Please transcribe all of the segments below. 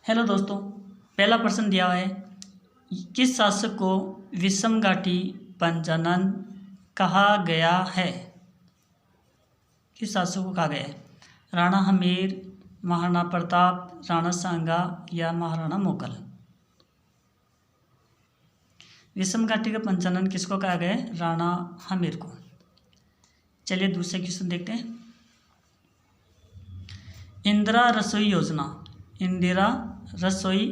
Hello दोस्तों, पहला प्रश्न दिया हुआ है, किस शासक को विषमघाटी पंचानन कहा गया है? किस शासक को कहा गया है? राणा हमीर, महाराणा प्रताप, राणा सांगा या महाराणा मोगल? विषमघाटी का पंचानन किसको कहा गया है? राणा हमीर को। चलिए दूसरे क्वेश्चन देखते हैं। इंदिरा रसोई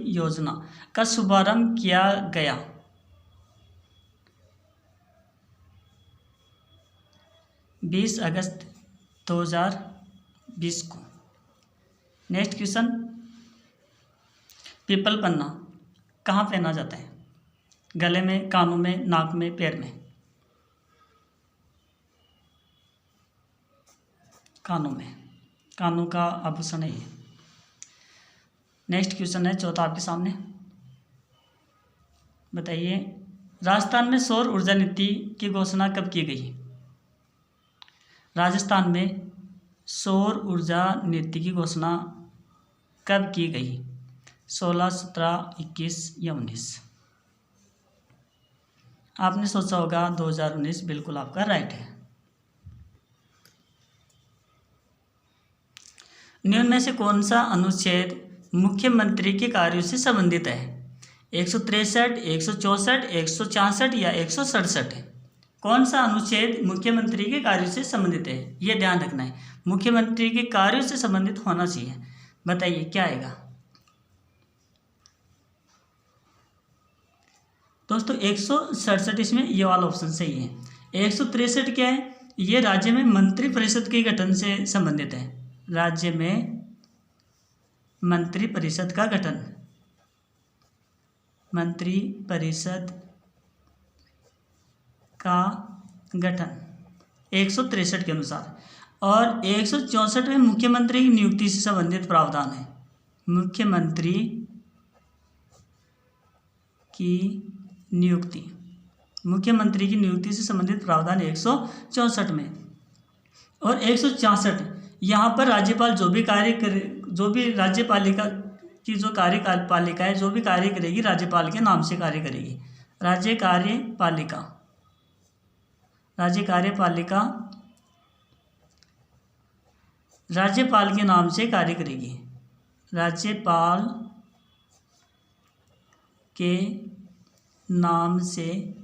योजना का शुभारंभ किया गया? 20 अगस्त 2020 को। नेक्स्ट क्वेश्चन, पीपल पन्ना कहाँ पहना जाता है? गले में, कानों में, नाक में, पैर में? कानों में। कानों का आभूषण है ये। नेक्स्ट क्वेश्चन है चौथा आपके सामने। बताइए, राजस्थान में सौर ऊर्जा नीति की घोषणा कब की गई? राजस्थान में सौर ऊर्जा नीति की घोषणा कब की गई? 16, 17, 21 या 19? आपने सोचा होगा 2019, बिल्कुल आपका राइट है। निम्न में से कौन सा अनुच्छेद मुख्यमंत्री के कार्यों से संबंधित है? 163, 164, 166 या 167? कौन सा अनुच्छेद मुख्यमंत्री के कार्यों से संबंधित है? यह ध्यान रखना है, मुख्यमंत्री के कार्यों से संबंधित होना चाहिए। बताइए क्या आएगा दोस्तों? 167 इसमें ये वाला ऑप्शन सही है। 163 क्या है? ये राज्य में मंत्रिपरिषद के गठन से संबंधित है। राज्य में मंत्रिपरिषद का गठन, मंत्रिपरिषद का गठन 163 के अनुसार। और 164 में मुख्यमंत्री की नियुक्ति से संबंधित प्रावधान है। मुख्यमंत्री की नियुक्ति, मुख्यमंत्री की नियुक्ति से संबंधित प्रावधान 164 में। और 166 यहाँ पर राज्यपाल जो भी राज्यपालिका की जो कार्यपालिका है, जो भी कार्य करेगी राज्यपाल के नाम से कार्य करेगी। राज्य कार्यपालिका राज्यपाल के नाम से कार्य करेगी। राज्यपाल के नाम से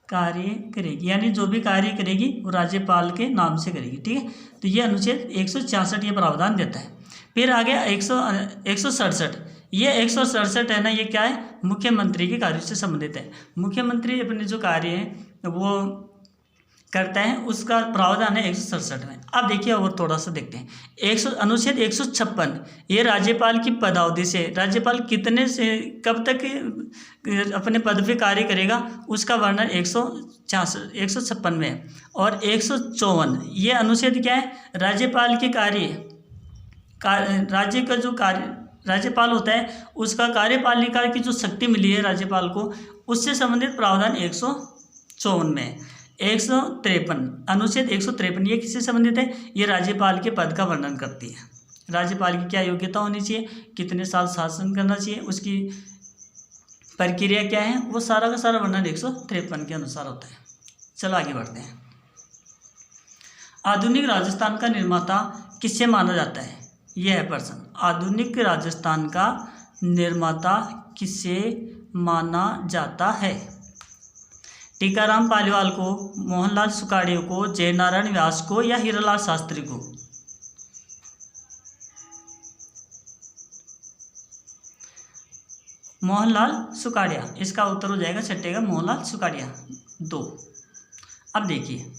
कार्य करेगी, यानी जो भी कार्य करेगी वो राज्यपाल के नाम से करेगी। ठीक है, तो ये अनुच्छेद 166 ये प्रावधान देता है। फिर आ गया 167। ये 167 है ना, ये क्या है? मुख्यमंत्री के कार्यों से संबंधित है। मुख्यमंत्री अपने जो कार्य है वो करता है, उसका प्रावधान है 167 में। अब देखिए और थोड़ा सा देखते हैं। अनुच्छेद 156 ये राज्यपाल की पदावधि से, राज्यपाल कितने से कब तक अपने पद पे कार्य करेगा उसका वर्णन 156 में है। और 154 ये अनुच्छेद क्या है? राज्यपाल के राज्य का जो राज्यपाल होता है उसका कार्यपालिका की जो शक्ति मिली है राज्यपाल को, उससे संबंधित प्रावधान 154 में है। 153 अनुच्छेद 153 ये किससे संबंधित है? ये राज्यपाल के पद का वर्णन करती है। राज्यपाल की क्या योग्यता होनी चाहिए, कितने साल शासन करना चाहिए, उसकी प्रक्रिया क्या है, वो सारा का सारा वर्णन 153 के अनुसार होता है। चलो आगे बढ़ते हैं। आधुनिक राजस्थान का निर्माता किससे माना जाता है? यह है प्रश्न। आधुनिक राजस्थान का निर्माता किससे माना जाता है? टीकाराम पालीवाल को, मोहनलाल सुखाड़िया को, जयनारायण व्यास को या हीरालाल शास्त्री को? मोहनलाल सुखाड़िया, इसका उत्तर हो जाएगा छठे का मोहनलाल सुखाड़िया 2। अब देखिए,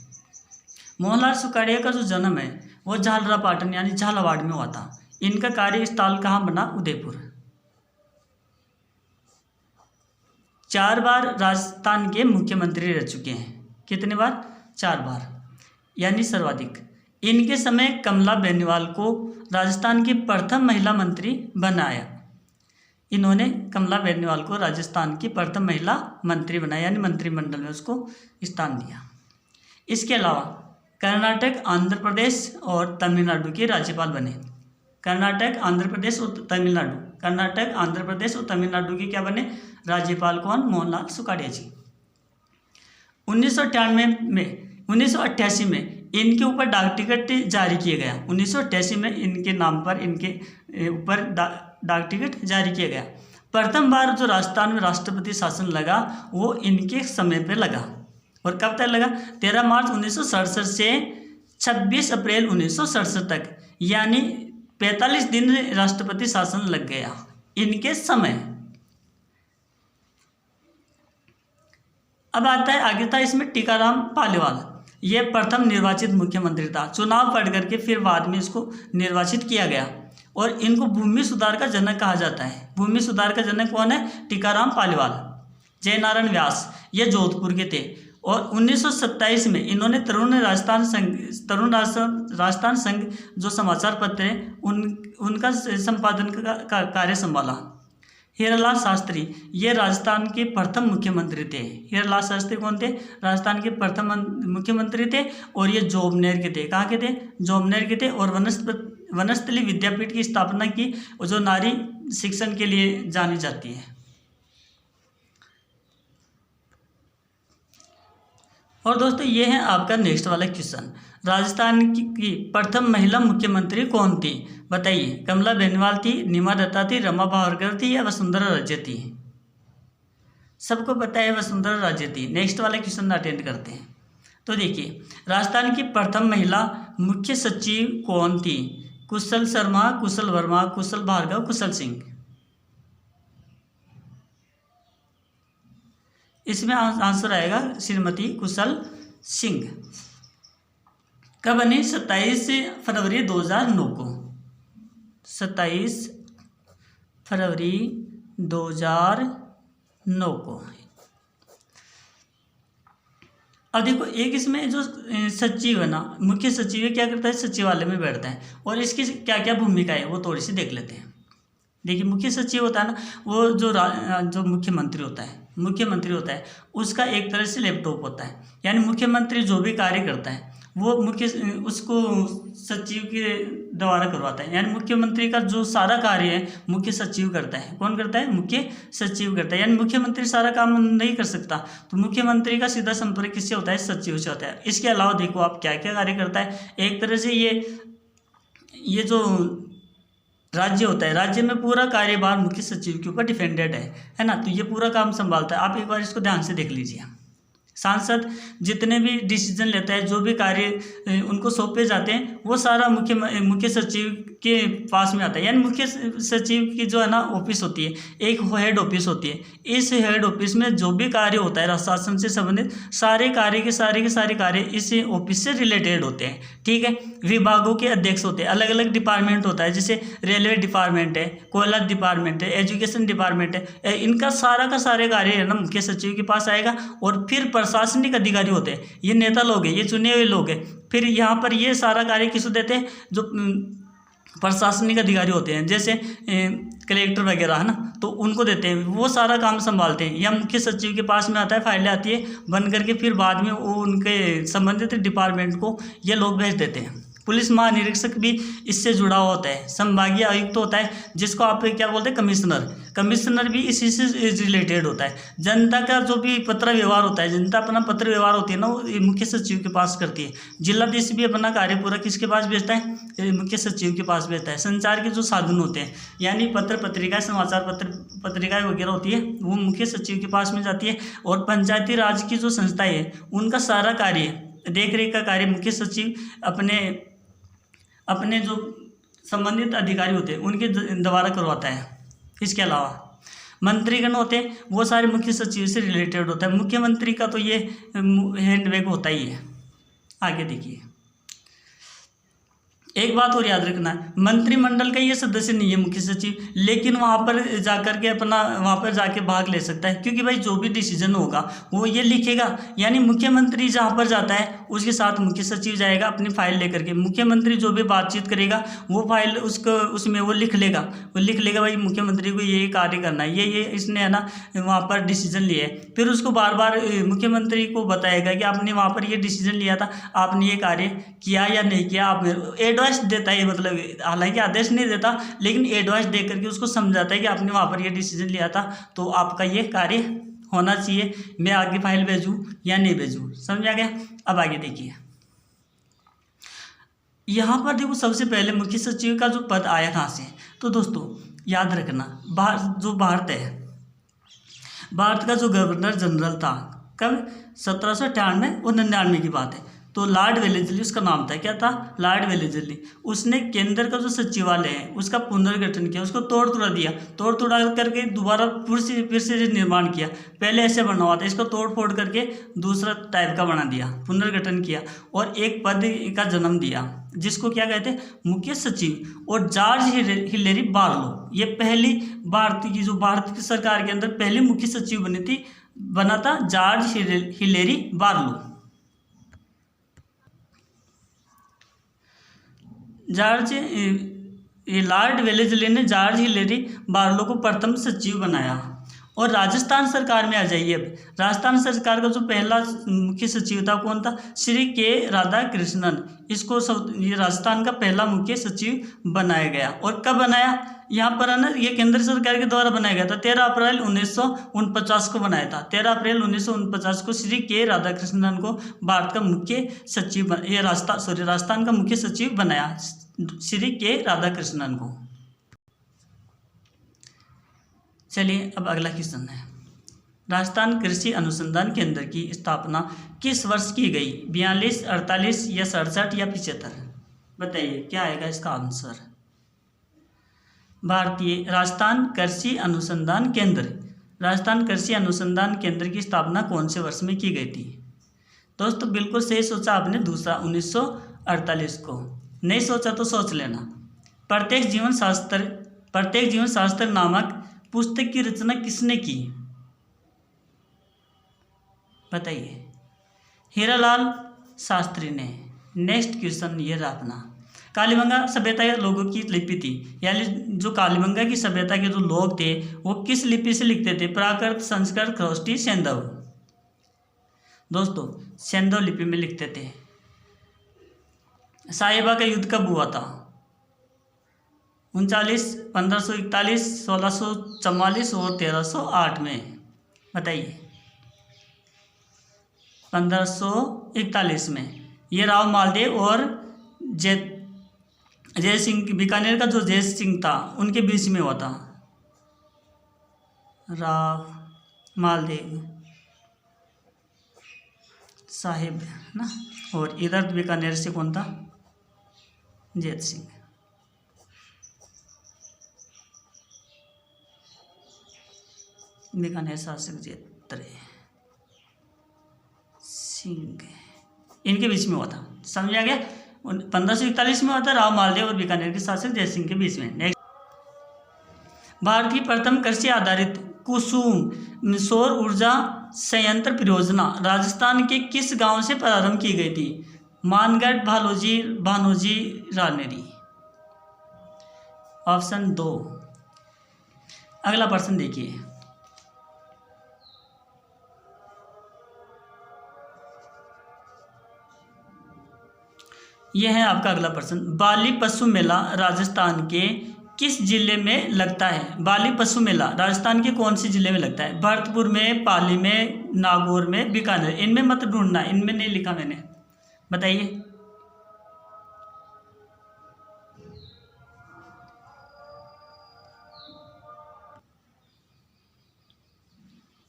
मोहनलाल सुखाड़िया का जो जन्म है वो झालरापाटन यानी झालावाड़ में हुआ था। इनका कार्यस्थल कहाँ बना? उदयपुर। 4 बार राजस्थान के मुख्यमंत्री रह चुके हैं। कितने बार? 4 बार, यानी सर्वाधिक। इनके समय कमला बेनीवाल को राजस्थान की प्रथम महिला मंत्री बनाया। इन्होंने कमला बेनीवाल को राजस्थान की प्रथम महिला मंत्री बनाया, यानी मंत्रिमंडल में उसको स्थान दिया। इसके अलावा कर्नाटक, आंध्र प्रदेश और तमिलनाडु के राज्यपाल बने। कर्नाटक, आंध्र प्रदेश और तमिलनाडु। कर्नाटक, आंध्र प्रदेश और तमिलनाडु के क्या बने? राज्यपाल कौन? मोहनलाल सुखाड़िया जी। 1988 में इनके ऊपर डाक टिकट जारी किया गया। 1988 में इनके नाम पर, इनके ऊपर डाक टिकट जारी किया गया। प्रथम बार जो राजस्थान में राष्ट्रपति शासन लगा वो इनके समय पे लगा। और कब तक लगा? 13 मार्च 1967 से 26 अप्रैल 1967 तक, यानी 45 दिन राष्ट्रपति शासन लग गया इनके समय। अब आता है आगे था इसमें टीकाराम पालीवाल। ये प्रथम निर्वाचित मुख्यमंत्री था। चुनाव लड़ करके फिर बाद में इसको निर्वाचित किया गया और इनको भूमि सुधार का जनक कहा जाता है। भूमि सुधार का जनक कौन है? टीकाराम पालीवाल। जयनारायण व्यास ये जोधपुर के थे और 1927 में इन्होंने तरुण राजस्थान संघ जो समाचार पत्र है उनका संपादन का कार्य संभाला। हीरालाल शास्त्री ये राजस्थान के प्रथम मुख्यमंत्री थे। हीरालाल शास्त्री कौन थे? राजस्थान के प्रथम मुख्यमंत्री थे और ये जोबनेर के थे। कहाँ के थे? जोबनेर के थे। और वनस्थली विद्यापीठ की स्थापना की जो नारी शिक्षण के लिए जानी जाती है। और दोस्तों ये है आपका नेक्स्ट वाला क्वेश्चन, राजस्थान की प्रथम महिला मुख्यमंत्री कौन थी? बताइए। कमला बेनीवाल थी, नीमा दत्ता थी, रमा पावरकर थी या वसुंधरा राजे थी? सबको पता है वसुंधरा राजे थी। नेक्स्ट वाला क्वेश्चन अटेंड करते हैं। तो देखिए राजस्थान की प्रथम महिला मुख्य सचिव कौन थी? कुशल शर्मा, कुशल वर्मा, कुशल भार्गव, कुशल सिंह। इसमें आंसर आएगा श्रीमती कुशल सिंह। कब बनी? 27 फरवरी 2009 को। 27 फरवरी 2009 को। अब देखो एक इसमें जो सचिव है ना, मुख्य सचिव है, क्या करता है? सचिवालय में बैठता है और इसकी क्या क्या भूमिका है वो थोड़ी सी देख लेते हैं। देखिए मुख्य सचिव होता है ना, वो जो मुख्यमंत्री होता है उसका एक तरह से लैपटॉप होता है। यानी मुख्यमंत्री जो भी कार्य करता है वो उसको सचिव के द्वारा करवाता है। यानी मुख्यमंत्री का जो सारा कार्य है मुख्य सचिव करता है। कौन करता है? मुख्य सचिव करता है। यानी मुख्यमंत्री सारा काम नहीं कर सकता, तो मुख्यमंत्री का सीधा संपर्क किससे होता है? सचिव से होता है। इसके अलावा देखो आप क्या क्या कार्य करता है। एक तरह से ये जो राज्य होता है, राज्य में पूरा कार्यभार मुख्य सचिव के ऊपर डिपेंडेंट है ना, तो ये पूरा काम संभालता है। आप एक बार इसको ध्यान से देख लीजिए। सांसद जितने भी डिसीजन लेता है, जो भी कार्य उनको सौंपे जाते हैं वो सारा मुख्य सचिव के पास में आता है। यानी मुख्य सचिव की जो है ना ऑफिस होती है, एक हेड ऑफिस होती है। इस हेड ऑफिस में जो भी कार्य होता है शासन से संबंधित सारे के कार्य इस ऑफिस से रिलेटेड होते हैं। ठीक है। विभागों के अध्यक्ष होते हैं, अलग अलग डिपार्टमेंट होता है, जैसे रेलवे डिपार्टमेंट है, कोयला डिपार्टमेंट है, एजुकेशन डिपार्टमेंट है। इनका सारा का सारे कार्य है ना मुख्य सचिव के पास आएगा। और फिर प्रशासनिक अधिकारी होते हैं, ये नेता लोग हैं, ये चुने हुए लोग हैं। फिर यहाँ पर ये सारा कार्य किसको देते हैं? जो प्रशासनिक अधिकारी होते हैं, जैसे कलेक्टर वगैरह है ना, तो उनको देते हैं, वो सारा काम संभालते हैं। या मुख्य सचिव के पास में आता है, फाइलें आती है बन करके, फिर बाद में वो उनके संबंधित डिपार्टमेंट को ये लोग भेज देते हैं। पुलिस महानिरीक्षक भी इससे जुड़ा होता है। संभागीय आयुक्त होता है, जिसको आप क्या बोलते हैं? कमिश्नर भी इसी से रिलेटेड होता है। जनता का जो भी पत्र व्यवहार होता है, जनता अपना पत्र व्यवहार होती है ना, वो मुख्य सचिव के पास करती है। जिलाधीश भी अपना कार्य पूरा किसके पास भेजता है? मुख्य सचिव के पास भेजता है। संचार के जो साधन होते हैं, यानी पत्र पत्रिका, समाचार पत्रिकाएं वगैरह होती है, वो मुख्य सचिव के पास में जाती है। और पंचायती राज की जो संस्थाएं हैं उनका सारा कार्य, देख रेख का कार्य मुख्य सचिव अपने जो संबंधित अधिकारी होते हैं उनके द्वारा करवाता है। इसके अलावा मंत्रीगण होते हैं, वो सारे मुख्य सचिव से रिलेटेड होता है। मुख्यमंत्री का तो ये हैंडबैग होता ही है। आगे देखिए, एक बात और याद रखना है, मंत्रिमंडल का ये सदस्य नहीं है मुख्य सचिव, लेकिन वहाँ पर जाके भाग ले सकता है, क्योंकि भाई जो भी डिसीजन होगा वो ये लिखेगा। यानी मुख्यमंत्री जहाँ पर जाता है उसके साथ मुख्य सचिव जाएगा अपनी फाइल लेकर के। मुख्यमंत्री जो भी बातचीत करेगा वो फाइल उसमें वो लिख लेगा भाई मुख्यमंत्री को ये कार्य करना है, ये इसने है ना वहाँ पर डिसीजन लिया है। फिर उसको बार बार मुख्यमंत्री को बताएगा कि आपने वहाँ पर ये डिसीजन लिया था, आपने ये कार्य किया या नहीं किया। आप एडवाइस देता है, मतलब हालांकि आदेश नहीं देता लेकिन एडवाइस दे करके उसको समझाता है कि आपने वहाँ पर ये डिसीजन लिया था तो आपका ये कार्य होना चाहिए, मैं आगे फाइल भेजूँ या नहीं भेजूँ। समझा गया। अब आगे देखिए, यहाँ पर देखो सबसे पहले मुख्य सचिव का जो पद आया कहाँ से, तो दोस्तों याद रखना भारत है, भारत का जो गवर्नर जनरल था कब 1798 और 99 की बात है, तो लॉर्ड वेलेस्ली उसका नाम था। क्या था? Lord Wellesley. उसने केंद्र का जो सचिवालय है उसका पुनर्गठन किया, उसको तोड़ तोड़ा दिया, तोड़ तोड़ा करके दोबारा फिर से निर्माण किया। पहले ऐसे बना हुआ था, इसको तोड़ फोड़ करके दूसरा टाइप का बना दिया, पुनर्गठन किया और एक पद का जन्म दिया जिसको क्या कहते हैं? मुख्य सचिव। और जॉर्ज हिलेरी बार्लो, ये पहली भारत की सरकार के अंदर पहली मुख्य सचिव बना था George Hillary Barlow. Lord Wellesley ने जॉर्ज हिलेरी बार्लो को प्रथम सचिव बनाया। और राजस्थान सरकार में आ जाइए। अब राजस्थान सरकार का जो पहला मुख्य सचिव था कौन था? श्री के राधाकृष्णन। इसको ये राजस्थान का पहला मुख्य सचिव बनाया गया। और कब बनाया? यहाँ पर है ना, ये केंद्र सरकार के द्वारा बनाया गया था। 13 अप्रैल 1949 को बनाया था। 13 अप्रैल 1949 को श्री के राधाकृष्णन को भारत का मुख्य सचिव राजस्थान का मुख्य सचिव बनाया, श्री के राधाकृष्णन को। चलिए अब अगला क्वेश्चन है, राजस्थान कृषि अनुसंधान केंद्र की स्थापना किस वर्ष की गई? 42, 48 या 67 या 75? बताइए क्या आएगा इसका आंसर। भारतीय राजस्थान कृषि अनुसंधान केंद्र की स्थापना कौन से वर्ष में की गई थी? दोस्तों बिल्कुल सही सोचा आपने, दूसरा 1948 को। नहीं सोचा तो सोच लेना। प्रत्येक जीवन शास्त्र नामक पुस्तक की रचना किसने की? बताइए। हीरालाल शास्त्री ने। नेक्स्ट क्वेश्चन ये रहा अपना, कालीबंगा सभ्यता के लोगों की लिपि थी, यानी जो कालीबंगा की सभ्यता के जो लोग थे वो किस लिपि से लिखते थे? प्राकृत, संस्कृत, खरोष्टी, सैंधव। दोस्तों सैंधव लिपि में लिखते थे। साहिबा का युद्ध कब हुआ था? 39, 1541, 1644 और 1308 में। बताइए। 1541 में। ये राव मालदेव और जय सिंह, बीकानेर का जो जय सिंह था उनके बीच में हुआ था। राव मालदेव साहिब ना, और इधर बीकानेर से कौन था? जय सिंह। बीकानेर शासक जयत्र सिंह, इनके बीच में हुआ था। समझ आ गया। 1541 में हुआ था राव मालदेव और बीकानेर के शासक जय सिंह के बीच में। नेक्स्ट, भारत की प्रथम कृषि आधारित कुसुम सौर ऊर्जा संयंत्र परियोजना राजस्थान के किस गांव से प्रारंभ की गई थी? मानगढ़, भानोजी, रानेरी। ऑप्शन 2। अगला प्रश्न देखिए, यह है आपका अगला प्रश्न। बाली पशु मेला राजस्थान के किस जिले में लगता है? बाली पशु मेला राजस्थान के कौन से जिले में लगता है? भरतपुर में, पाली में, नागौर में, बीकानेर। इनमें मत ढूंढना, इनमें नहीं लिखा मैंने। बताइए।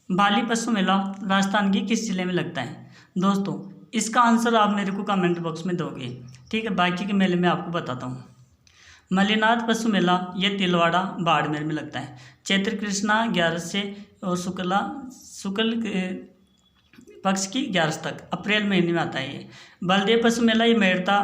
बाली पशु मेला राजस्थान के किस जिले में लगता है? दोस्तों इसका आंसर आप मेरे को कमेंट बॉक्स में दोगे, ठीक है। बाकी के मेले में आपको बताता हूँ। मल्लीनाथ पशु मेला ये तिलवाड़ा बाड़मेर में लगता है। चैत्र कृष्णा 11 से और शुक्ल पक्ष की 11 तक अप्रैल महीने में आता है ये। बलदेव पशु मेला ये मेड़ता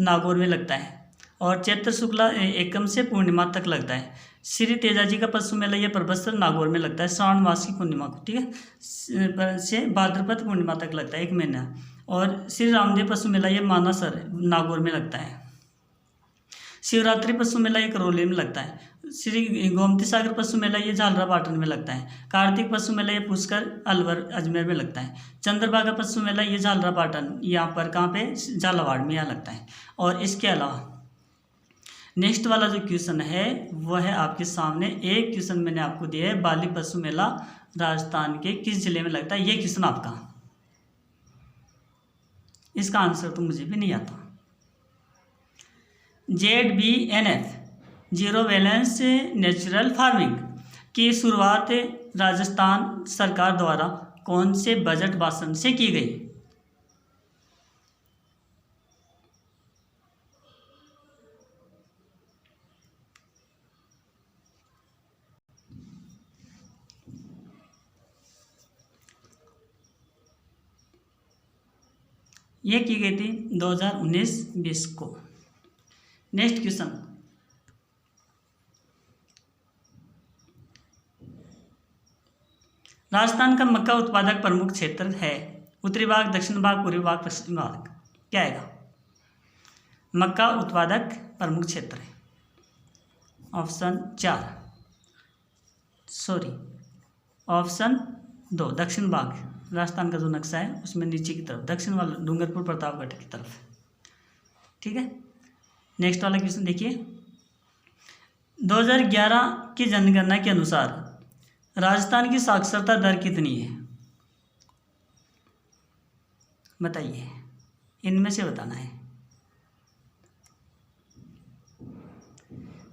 नागौर में लगता है और चैत्र शुक्ला एकम से पूर्णिमा तक लगता है। श्री तेजाजी का पशु मेला ये परबत्सर नागौर में लगता है श्रावण मास की पूर्णिमा को, ठीक है, से भाद्रपद पूर्णिमा तक लगता है, 1 महीना। और श्री रामदेव पशु मेला ये मानसर नागौर में लगता है। शिवरात्रि पशु मेला ये करौली में लगता है। श्री गोमती सागर पशु मेला ये झालरापाटन में लगता है। कार्तिक पशु मेला ये पुष्कर अलवर अजमेर में लगता है। चंद्रभागा पशु मेला ये झालरापाटन यहाँ पर कहाँ पे झालावाड़ में यहाँ लगता है। और इसके अलावा नेक्स्ट वाला जो क्वेश्चन है वो है आपके सामने, एक क्वेश्चन मैंने आपको दिया है, बाली पशु मेला राजस्थान के किस जिले में लगता है। ये क्वेश्चन आपका, इसका आंसर तो मुझे भी नहीं आता। ZBNF zero balance natural farming की शुरुआत राजस्थान सरकार द्वारा कौन से बजट भाषण से की गई। ये की गई थी 2019-20 को। नेक्स्ट क्वेश्चन, राजस्थान का मक्का उत्पादक प्रमुख क्षेत्र है। उत्तरी भाग, दक्षिण भाग, पूर्वी भाग, पश्चिमी भाग, क्या आएगा। मक्का उत्पादक प्रमुख क्षेत्र है ऑप्शन 4, सॉरी ऑप्शन 2 दक्षिण भाग। राजस्थान का जो नक्शा है उसमें नीचे की तरफ दक्षिण वाला डूंगरपुर प्रतापगढ़ की तरफ, ठीक है। नेक्स्ट वाला क्वेश्चन देखिए, 2011 की जनगणना के अनुसार राजस्थान की साक्षरता दर कितनी है, बताइए, इनमें से बताना है।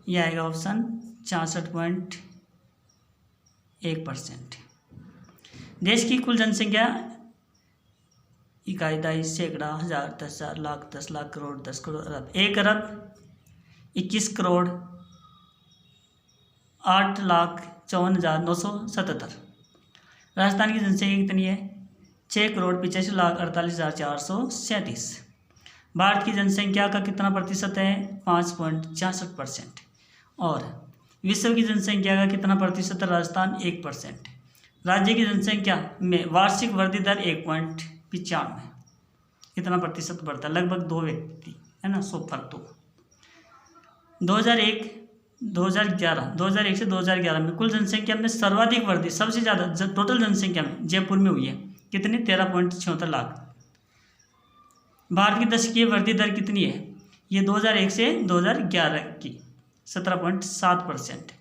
यह आएगा ऑप्शन 66.1%। देश की कुल जनसंख्या इकाई, दहाई, सैकड़ा, हजार, 10,000, लाख, 10 लाख, करोड़, 10 करोड़, अरब, 1 अरब 21 करोड़ 8,54,977। राजस्थान की जनसंख्या कितनी है, 6 करोड़ 85 लाख 48,437। भारत की जनसंख्या का कितना प्रतिशत है, 5.66%। और विश्व की जनसंख्या का कितना प्रतिशत है, राजस्थान 1%। राज्य की जनसंख्या में वार्षिक वृद्धि दर 1.95, कितना प्रतिशत बढ़ता है, लगभग 2 व्यक्ति है ना, 100 पर 2। 2001 से 2011 में कुल जनसंख्या में सर्वाधिक वृद्धि, सबसे ज़्यादा टोटल जनसंख्या में जयपुर में हुई है, कितनी, 13.76 लाख। भारत की दशकीय वृद्धि दर कितनी है, ये 2001 से 2011 की 17.7%।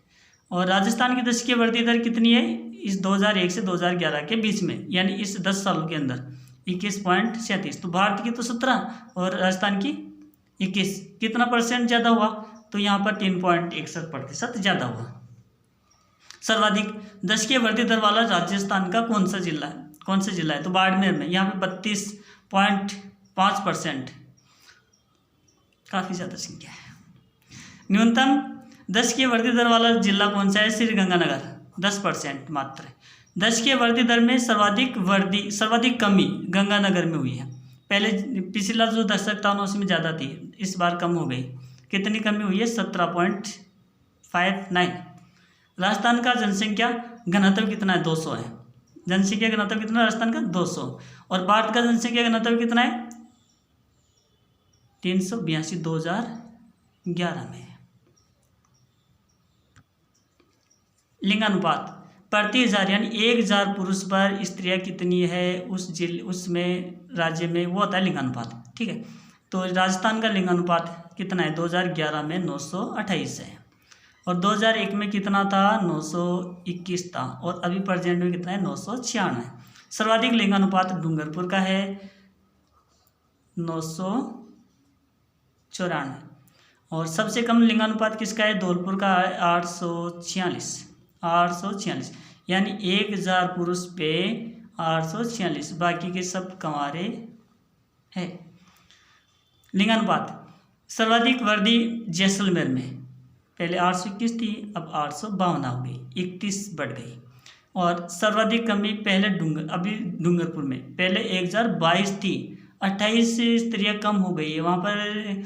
और राजस्थान की दशकीय वृद्धि दर कितनी है इस 2001 से 2011 के बीच में, यानी इस 10 सालों के अंदर 21.37। तो भारत की तो 17 और राजस्थान की 21, कितना परसेंट ज़्यादा हुआ, तो यहाँ पर 3.61% ज़्यादा हुआ। सर्वाधिक दशकीय वृद्धि दर वाला राजस्थान का कौन सा जिला है, तो बाड़मेर में, यहाँ पे 32.5%, काफ़ी ज़्यादा संख्या है। न्यूनतम दशकीय वृद्धि दर वाला जिला कौन सा है, श्रीगंगानगर, 10% मात्र। दशकीय वृद्धि दर में सर्वाधिक कमी गंगानगर में हुई है। पहले पिछला जो दशक था उसमें ज़्यादा थी, इस बार कम हो गई। कितनी कमी हुई है, 17.59। राजस्थान का जनसंख्या घनत्व कितना है, 200 है। जनसंख्या घनत्व कितना है राजस्थान का, 200। और भारत का जनसंख्या घनत्व कितना है, 382 2011 में। लिंगानुपात प्रति 1000, यानी 1000 पुरुष पर स्त्रियां कितनी है उसमें राज्य में, वो होता है लिंगानुपात, ठीक है। तो राजस्थान का लिंगानुपात कितना है, 2011 में 928 है, और 2001 में कितना था, 921 था, और अभी प्रेजेंट में कितना है, 996। सर्वाधिक लिंगानुपात डूंगरपुर का है 994, और सबसे कम लिंगानुपात किसका है, धौलपुर का है 846, यानी 1000 पुरुष पे 846, बाकी के सब कंवारे है। लिंगानुपात सर्वाधिक वृद्धि जैसलमेर में, पहले 821 थी, अब 852 हो गई, 31 बढ़ गई। और सर्वाधिक कमी पहले डूंगरपुर में, पहले 1022 थी, 28 स्त्रियाँ कम हो गई है वहाँ पर,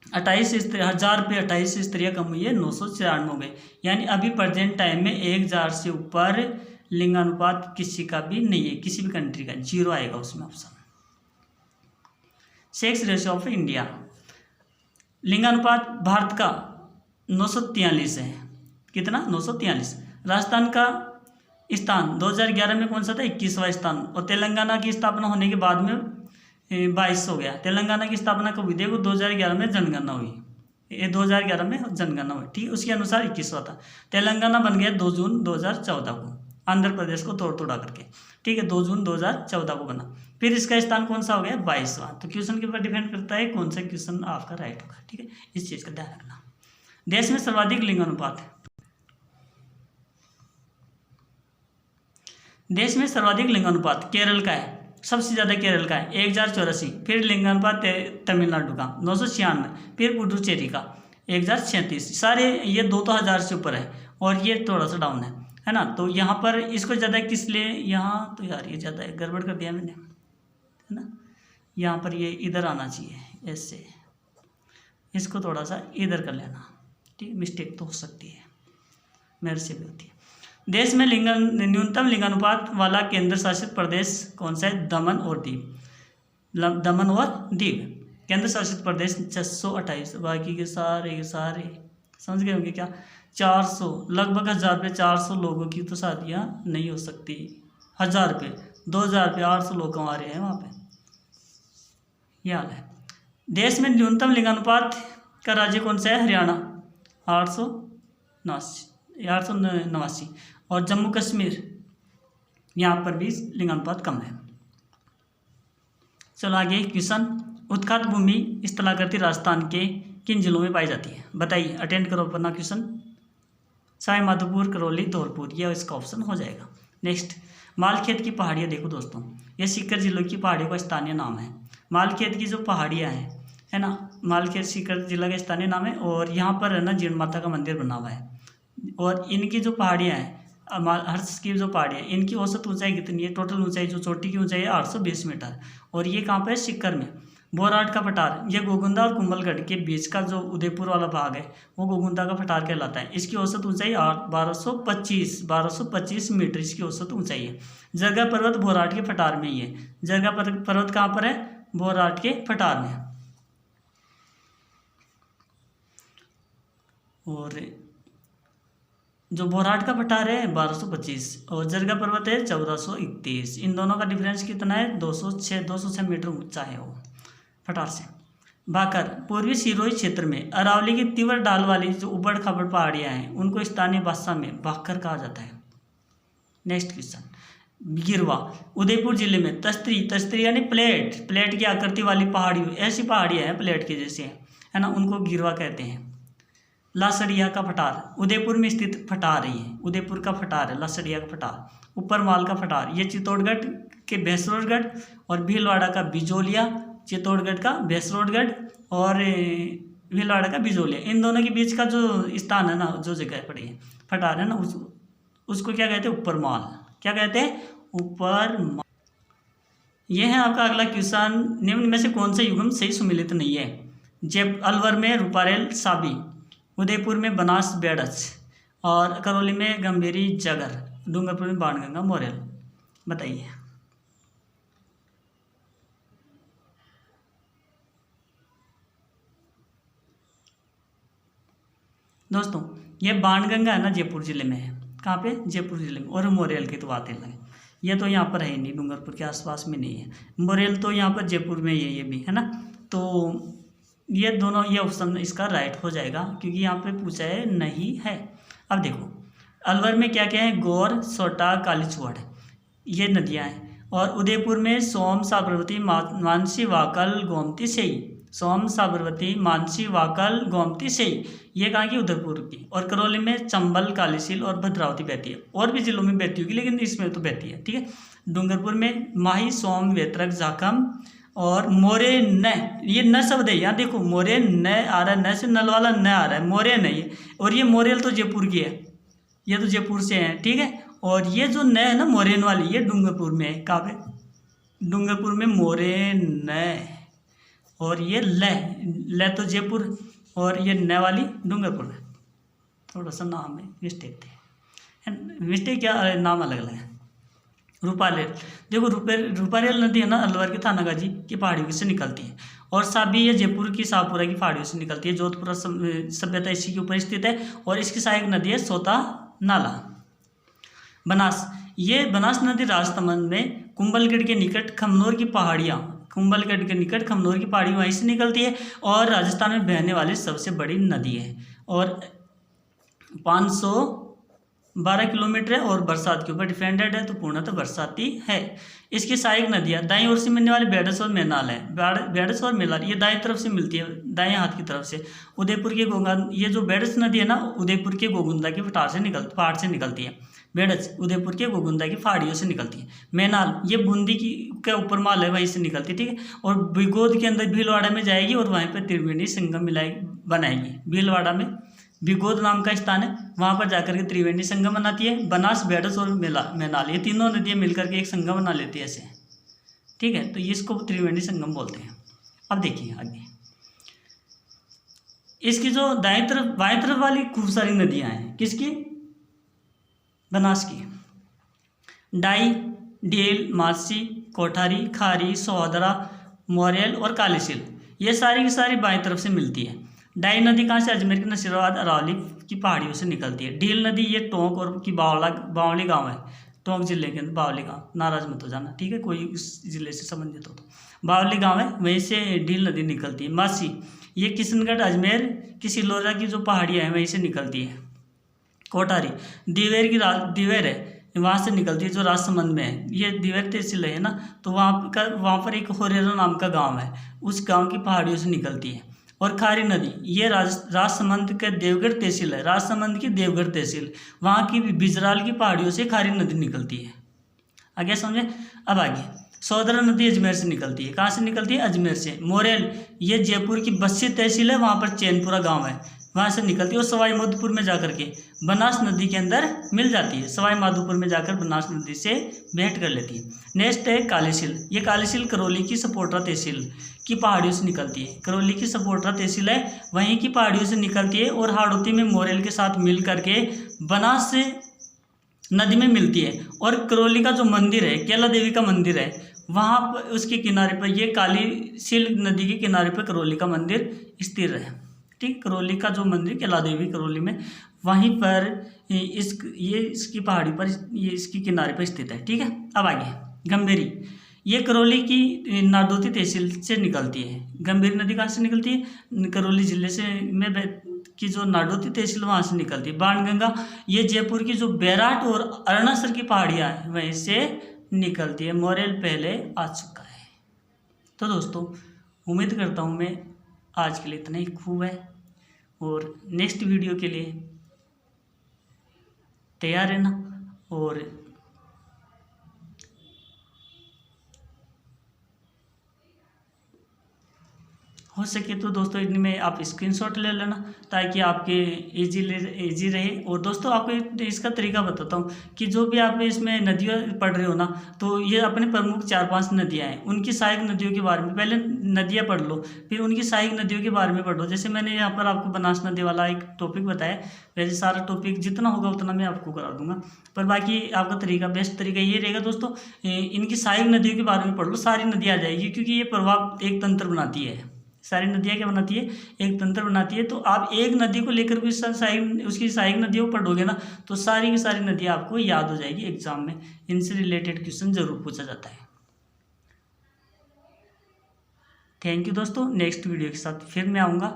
1000 पे 28 स्त्रियाँ कम हुई है, 994 हो गई। यानी अभी प्रेजेंट टाइम में 1000 से ऊपर लिंगानुपात किसी का भी नहीं है, किसी भी कंट्री का, 0 आएगा उसमें option. Sex ratio of India, लिंगानुपात भारत का 943 है, कितना, 943। राजस्थान का स्थान 2011 में कौन सा था, 21वां स्थान, और तेलंगाना की स्थापना होने के बाद में 22 हो गया। तेलंगाना की स्थापना कब हुई, देखो 2011 में जनगणना हुई, ये 2011 में जनगणना हुई, ठीक है। उसके अनुसार 21वां था। तेलंगाना बन गया 2 जून 2014 को, आंध्र प्रदेश को तोड़ा करके, ठीक है, 2 जून 2014 को बना। फिर इसका स्थान कौन सा हो गया, 22वां। तो क्वेश्चन के ऊपर डिपेंड करता है कौन सा क्वेश्चन आपका राइट होगा, ठीक है, इस चीज़ का ध्यान रखना। देश में सर्वाधिक लिंगानुपात है, देश में सर्वाधिक लिंगानुपात केरल का है, सबसे ज़्यादा केरल का है 1084। फिर लिंगानुपात तमिलनाडु का 996, फिर पुडुचेरी का 1036। सारे ये 2,000 से ऊपर है और ये थोड़ा सा डाउन है ना। तो यहाँ पर इसको ज़्यादा किस लिए, यहाँ तो यार ये ज़्यादा गड़बड़ कर दिया मैंने, है ना। यहाँ पर ये इधर आना चाहिए ऐसे, इसको थोड़ा सा इधर कर लेना, ठीक है, मिस्टेक तो हो सकती है, मेरे से भी होती है। देश में न्यूनतम लिंगानुपात वाला केंद्र शासित प्रदेश कौन सा है, दमन और दीव। दमन और दीव केंद्र शासित प्रदेश 628, बाकी के सारे समझ गए होंगे क्या, 400 लगभग 1000 पे 400 लोगों की तो शादियाँ नहीं हो सकती। 1000 पे 2000 पे 800 लोग कमा रहे हैं वहाँ पे, ये हाल है। देश में न्यूनतम लिंगानुपात का राज्य कौन सा है, हरियाणा 889। और जम्मू कश्मीर यहाँ पर भी लिंगानुपात कम है। चलो आगे क्वेश्चन, उत्खात भूमि स्थलाकृति राजस्थान के किन जिलों में पाई जाती है, बताइए। अटेंड करो अपना क्वेश्चन, सवाई माधोपुर, करौली, धौलपुर, यह इसका ऑप्शन हो जाएगा। नेक्स्ट, मालखेत की पहाड़ियाँ देखो दोस्तों, ये सीकर जिलों की पहाड़ियों का स्थानीय नाम है। मालखेत की जो पहाड़ियाँ हैं, है ना, मालखेत सीकर जिला का स्थानीय नाम है। और यहाँ पर है ना जीर्ण माता का मंदिर बना हुआ है। और इनकी जो पहाड़ियाँ हैं, हर्ष की जो पहाड़ियाँ, इनकी औसत ऊंचाई कितनी है, टोटल ऊंचाई जो चोटी की ऊंचाई है 820 मीटर। और ये कहाँ पे है, सीकर में। बोराट का पठार, ये गोगुंदा और कुंभलगढ़ के बीच का जो उदयपुर वाला भाग है वो गोगुंदा का पठार कहलाता है। इसकी औसत ऊंचाई 1225 मीटर इसकी औसत ऊंचाई है। जरगा पर्वत बोराट के पठार में ही है। जरगा पर्वत कहाँ पर है, बोराट के पठार में। और जो बोराट का पठार है 1225 और जरगा पर्वत है 1431। इन दोनों का डिफरेंस कितना है, 206 मीटर ऊंचा है वो पठार से। भाकर, पूर्वी सिरोही क्षेत्र में अरावली की तीव्र ढाल वाली जो उबड़ खाबड़ पहाड़ियाँ हैं उनको स्थानीय भाषा में भाकर कहा जाता है। नेक्स्ट क्वेश्चन, गिरवा, उदयपुर जिले में तस्तरी यानी प्लेट की आकृति वाली पहाड़ी, ऐसी पहाड़ियाँ हैं प्लेट के जैसे है ना, उनको गिरवा कहते हैं। लासड़िया का पठार, उदयपुर में स्थित पठार है, उदयपुर का पठार है लासड़िया का पठार। ऊपर माल का पठार, ये चित्तौड़गढ़ के भैंसरोडगढ़ और भीलवाड़ा का बिजोलिया, चित्तौड़गढ़ का भैंसरोडगढ़ और भीलवाड़ा का बिजोलिया, इन दोनों के बीच का जो स्थान है ना, जो जगह पड़ी है पठार है ना, उसको क्या कहते हैं, ऊपर माल। क्या कहते हैं, ऊपर माल। यह है आपका अगला क्वेश्चन, निम्न में से कौन सा युग्म सही सुमिलित नहीं है। अलवर में रूपारेल साबी, उदयपुर में बनास बेड़च और करौली में गंभीरी जगर, डूंगरपुर में बाणगंगा मोरेल, बताइए। दोस्तों ये बाणगंगा है ना जयपुर जिले में है, कहाँ पे, जयपुर जिले में। और मोरेल की तो बात है, ये तो यहाँ पर है नहीं, डूंगरपुर के आसपास में नहीं है। मोरेल तो यहाँ पर जयपुर में ही है, ये भी है ना। तो ये दोनों, ये ऑप्शन इसका राइट हो जाएगा क्योंकि यहाँ पे पूछा है नहीं है। अब देखो अलवर में क्या क्या है, गौर, सोटा, कालीचुआड़, ये नदियाँ हैं। और उदयपुर में सोम, साबरमती, मानसी, वाकल, गोमती, सई, सोम, साबरमती, मानसी, वाकल, गोमती, सई, ये कहाँ की, उदयपुर की। और करौली में चंबल, कालीसील और भद्रावती बहती है। और भी जिलों में बहती होगी लेकिन इसमें तो बहती है, ठीक है। डूंगरपुर में माही, सोम, वेत्रक, जाखम और मोरे न, ये न शब्द है यहाँ देखो, मोरे न आ रहा है, न से नल वाला न आ रहा है, मोरे नहीं है। और ये मोरेल तो जयपुर की है, ये तो जयपुर से है, ठीक है। और ये जो न है ना मोरेन वाली, ये डूंगरपुर में है। कहाँ पे, डूंगरपुर में मोरे न। और ये ल तो जयपुर और ये न वाली डूंगरपुर में। थोड़ा सा नाम में मिस्टेक थे, मिस्टेक क्या, नाम अलग अलग है। रूपारेल, देखो रूपारेल नदी है ना अलवर के थानागाजी की पहाड़ियों से निकलती है। और साबी ये जयपुर की शाहपुरा की पहाड़ियों से निकलती है। जोधपुर सभ्यता इसी के ऊपर स्थित है और इसकी सहायक नदी है सोता नाला। बनास, ये बनास नदी राजसमंद में कुंभलगढ़ के निकट खमनोर की पहाड़ियाँ कुंभलगढ़ के निकट खमनोर की पहाड़ी वहीं से निकलती है और राजस्थान में बहने वाली सबसे बड़ी नदी है और 512 किलोमीटर है और बरसात के ऊपर डिपेंडेंट है, तो पूर्णतः बरसाती है। इसकी सहायक नदियाँ दाईं ओर से मिलने वाली बेडस और मैनाल है। बेडस और मैनाल ये दाएं तरफ से मिलती है, दाएं हाथ की तरफ से। उदयपुर के गोगंदा, ये जो बेडस नदी है ना, उदयपुर के गोगुंदा की पहाड़ से निकलती है। बेडस उदयपुर के गोगुंदा की पहाड़ियों से निकलती है। मैनाल ये बूंदी की के ऊपर माल है, वहीं से निकलती है, ठीक है। और बिगोद के अंदर भीलवाड़ा में जाएगी और वहीं पर त्रिवेणी संगम बनाएगी। भीलवाड़ा में बिगोद नाम का स्थान है, वहाँ पर जाकर के त्रिवेणी संगम बनाती है। बनास, बेडस और मैनाल ये तीनों नदियाँ मिलकर के एक संगम बना लेती है ऐसे, ठीक है। तो इसको त्रिवेणी संगम बोलते हैं। अब देखिए आगे, इसकी जो बाएं तरफ वाली खूब सारी नदियाँ हैं, किसकी? बनास की। डाई, डेल, मासी, कोठारी, खारी, सोहदरा, मोरेल और कालीसिल ये सारी की सारी बाएं तरफ से मिलती है। डाई नदी कहाँ से? अजमेर के नसीराबाद अरावली की पहाड़ियों से निकलती है। डील नदी ये टोंक और की बावली गांव है, टोंक जिले के अंदर बावली गांव, नाराज मत हो जाना, ठीक है, कोई इस जिले से संबंधित हो तो। बावली गांव है, वहीं से डील नदी निकलती है। मासी ये किशनगढ़ अजमेर की सिलोरा की जो पहाड़ियाँ हैं वहीं से निकलती है। कोठारी दिवेर है, वहाँ से निकलती है जो राजसमंद में है। ये दिवेर तहसील है ना, तो वहाँ पर एक होरेरा नाम का गांव है, उस गांव की पहाड़ियों से निकलती है। और खारी नदी ये राजसमंद के देवगढ़ तहसील है, राजसमंद की देवगढ़ तहसील, वहाँ की बिजराल की पहाड़ियों से खारी नदी निकलती है। आगे समझे? अब आगे सोहदरा नदी अजमेर से निकलती है। कहाँ से निकलती है? अजमेर से। मोरेल ये जयपुर की बस्सी तहसील है, वहाँ पर चैनपुरा गांव है, वहाँ से निकलती है और सवाई माधोपुर में जाकर के बनास नदी के अंदर मिल जाती है। सवाई माधोपुर में जाकर बनास नदी से भेंट कर लेती है। नेक्स्ट है कालीसिल। ये कालीसिल करौली की सपोटरा तहसील की पहाड़ियों से निकलती है। करौली की सपोटरा तहसील है, वहीं की पहाड़ियों से निकलती है और हाड़ौती में मोरेल के साथ मिल करके बनास से नदी में मिलती है। और करौली का जो मंदिर है, केला देवी का मंदिर है, वहाँ पर उसके किनारे पर ये कालीसिल नदी के किनारे पर करौली का मंदिर स्थिर है, ठीक। करौली का जो मंदिर केला देवी करौली में, वहीं पर इसकी पहाड़ी पर ये इसकी किनारे पर स्थित है, ठीक है। अब आगे गंभीरी ये करौली की नादौती तहसील से निकलती है। गंभीरी नदी कहाँ से निकलती है? करौली जिले से में की जो नादौती तहसील वहाँ से निकलती है। बाणगंगा ये जयपुर की जो बैराट और अरुणाचल की पहाड़ियाँ हैं वहीं से निकलती है। मोरेल पहले आ चुका है। तो दोस्तों उम्मीद करता हूँ मैं आज के लिए इतना ही खूब है, और नेक्स्ट वीडियो के लिए तैयार रहना। और हो सके तो दोस्तों इनमें आप स्क्रीनशॉट ले लेना ताकि आपके इजी रहे। और दोस्तों आपको इसका तरीका बताता हूँ कि जो भी आप इसमें नदियाँ पढ़ रहे हो ना, तो ये अपने प्रमुख 4-5 नदियाँ हैं, उनकी सहायक नदियों के बारे में पहले नदियाँ पढ़ लो, फिर उनकी सहायक नदियों के बारे में पढ़ लो। जैसे मैंने यहाँ पर आपको बनास नदी वाला एक टॉपिक बताया, वैसे सारा टॉपिक जितना होगा उतना मैं आपको करा दूंगा। पर बाकी आपका तरीका, बेस्ट तरीका ये रहेगा दोस्तों, इनकी सहायक नदियों के बारे में पढ़ लो, सारी नदियाँ आ जाएगी, क्योंकि ये प्रभाव एक तंत्र बनाती है। सारी नदियाँ क्या बनाती है? एक तंत्र बनाती है। तो आप एक नदी को लेकर भी उसकी सहायक नदियों को पढ़ोगे ना, तो सारी की सारी नदियाँ आपको याद हो जाएगी। एग्जाम में इनसे रिलेटेड क्वेश्चन जरूर पूछा जाता है। थैंक यू दोस्तों, नेक्स्ट वीडियो के साथ फिर मैं आऊँगा।